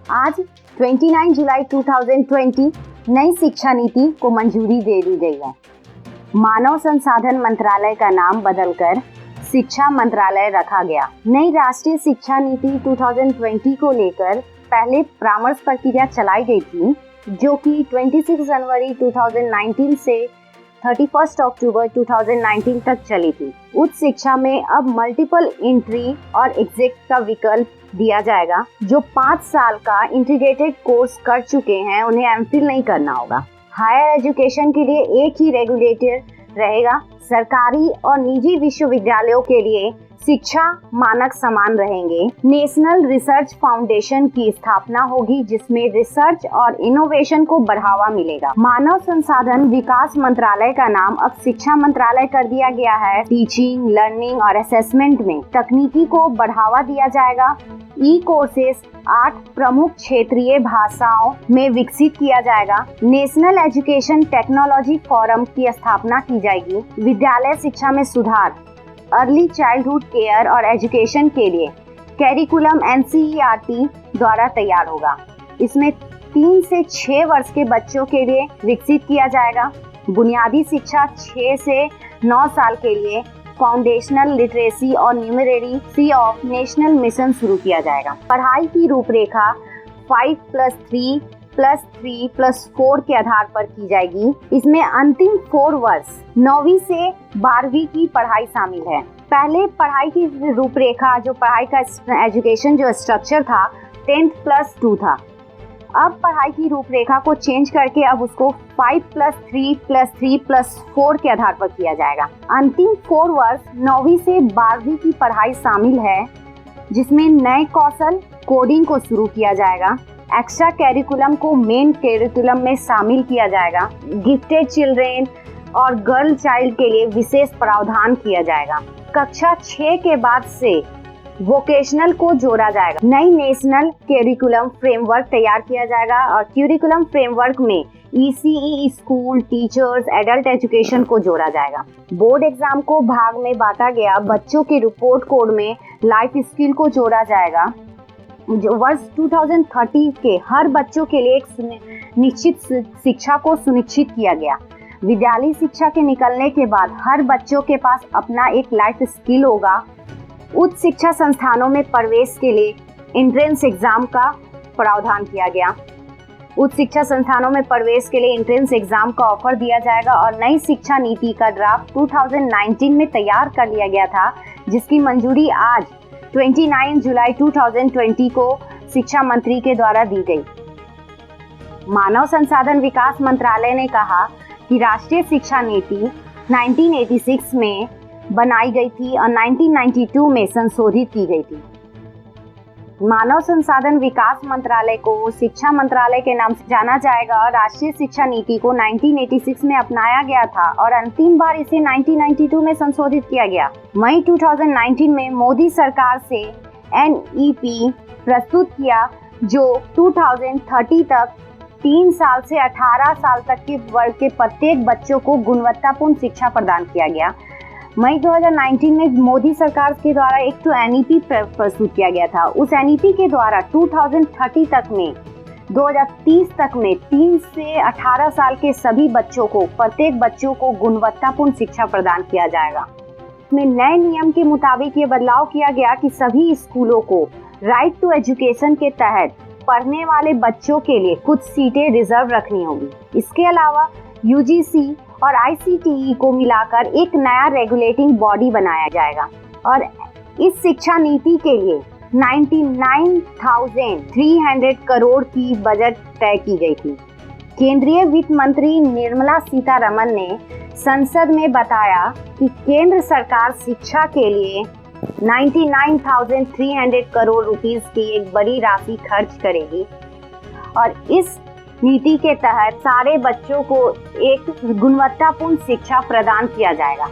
आज 29 जुलाई 2020 नई शिक्षा नीति को मंजूरी दे दी गई है। मानव संसाधन मंत्रालय का नाम बदलकर शिक्षा मंत्रालय रखा गया। नई राष्ट्रीय शिक्षा नीति 2020 को लेकर पहले परामर्श प्रक्रिया चलाई गई थी, जो कि 26 जनवरी 2019 से 31 अक्टूबर 2019 तक चली थी। उच्च शिक्षा में अब मल्टीपल एंट्री और एग्जिट का विकल्प दिया जाएगा। जो 5 साल का इंटीग्रेटेड कोर्स कर चुके हैं उन्हें एमफिल नहीं करना होगा। हायर एजुकेशन के लिए एक ही रेगुलेटर रहेगा। सरकारी और निजी विश्वविद्यालयों के लिए शिक्षा मानक समान रहेंगे। नेशनल रिसर्च फाउंडेशन की स्थापना होगी, जिसमें रिसर्च और इनोवेशन को बढ़ावा मिलेगा। मानव संसाधन विकास मंत्रालय का नाम अब शिक्षा मंत्रालय कर दिया गया है। टीचिंग, लर्निंग और असेसमेंट में तकनीकी को बढ़ावा दिया जाएगा। ई कोर्सेस 8 प्रमुख क्षेत्रीय भाषाओं में विकसित किया जाएगा। नेशनल एजुकेशन टेक्नोलॉजी फोरम की स्थापना की जाएगी। विद्यालय शिक्षा में सुधार, अर्ली चाइल्डहुड केयर और एजुकेशन के लिए कैरिकुलम NCERT द्वारा तैयार होगा। इसमें 3 से 6 वर्ष के बच्चों के लिए विकसित किया जाएगा। बुनियादी शिक्षा 6 से 9 साल के लिए फाउंडेशनल लिटरेसी और न्यूमरेसी ऑफ नेशनल मिशन शुरू किया जाएगा। पढ़ाई की रूपरेखा 5+3+3+4 के आधार पर की जाएगी। इसमें अंतिम 4 वर्ष 9वीं से 12वीं की पढ़ाई शामिल है। पहले पढ़ाई की रूपरेखा, जो पढ़ाई का एजुकेशन जो स्ट्रक्चर था, 10+2 था। अब पढ़ाई की रूपरेखा को चेंज करके अब उसको 5+3+3+4 के आधार पर किया जाएगा। अंतिम 4 वर्ष 9वीं से 12वीं की पढ़ाई शामिल है, जिसमें नए कौशल कोडिंग को शुरू किया जाएगा। एक्स्ट्रा कैरिकुलम को मेन कैरिकुलम में शामिल किया जाएगा। गिफ्टेड चिल्ड्रेन और गर्ल चाइल्ड के लिए विशेष प्रावधान किया जाएगा। कक्षा 6 के बाद से वोकेशनल को जोड़ा जाएगा। नई नेशनल कैरिकुलम फ्रेमवर्क तैयार किया जाएगा और कैरिकुलम फ्रेमवर्क में ECE school, teachers, adult education को जोड़ा जाएगा। बोर्ड एग्जाम को भाग में बांटा गया। बच्चों के रिपोर्ट कोड में लाइफ स्किल को जोड़ा जाएगा। जो वर्ष 2030 के हर बच्चों के लिए एक निश्चित शिक्षा को सुनिश्चित किया गया। विद्यालय शिक्षा के निकलने के बाद हर बच्चों के पास अपना एक लाइफ स्किल होगा। उच्च शिक्षा संस्थानों में प्रवेश के लिए एंट्रेंस एग्जाम का प्रावधान किया गया। उच्च शिक्षा संस्थानों में प्रवेश के लिए एंट्रेंस एग्जाम का ऑफर दिया जाएगा और नई शिक्षा नीति का ड्राफ्ट 2019 में तैयार कर लिया गया था, जिसकी मंजूरी आज 29 जुलाई 2020 को शिक्षा मंत्री के द्वारा दी गई। मानव संसाधन विकास मंत्रालय ने कहा कि राष्ट्रीय शिक्षा नीति 1986 में बनाई गई थी और 1992 में संशोधित की गई थी। मानव संसाधन विकास मंत्रालय को शिक्षा मंत्रालय के नाम से जाना जाएगा और राष्ट्रीय शिक्षा नीति को 1986 में अपनाया गया था और अंतिम बार इसे 1992 में संशोधित किया गया। मई 2019 में मोदी सरकार से NEP प्रस्तुत किया, जो 2030 तक 3 साल से 18 साल तक के वर्ग के प्रत्येक बच्चों को गुणवत्तापूर्ण शिक्षा प्रदान किया गया। मई 2019 में मोदी सरकार के द्वारा एक NEP प्रस्तुत किया गया था। उस NEP के द्वारा 2030 तक में 2030 तक में 3 से 18 साल के सभी बच्चों को, प्रत्येक बच्चों को गुणवत्तापूर्ण शिक्षा प्रदान किया जाएगा। इसमें नए नियम के मुताबिक ये बदलाव किया गया कि सभी स्कूलों को राइट टू एजुकेशन के तहत पढ़ने वाले बच्चों के लिए कुछ सीटें रिजर्व रखनी होगी। इसके अलावा UGC और ICTE को मिलाकर एक नया रेगुलेटिंग बॉडी बनाया जाएगा और इस शिक्षा नीति के लिए 99,300 करोड़ की बजट तय की गई थी। केंद्रीय वित्त मंत्री निर्मला सीतारमण ने संसद में बताया कि केंद्र सरकार शिक्षा के लिए 99,300 करोड़ रुपीस की एक बड़ी राशि खर्च करेगी और इस नीति के तहत सारे बच्चों को एक गुणवत्तापूर्ण शिक्षा प्रदान किया जाएगा।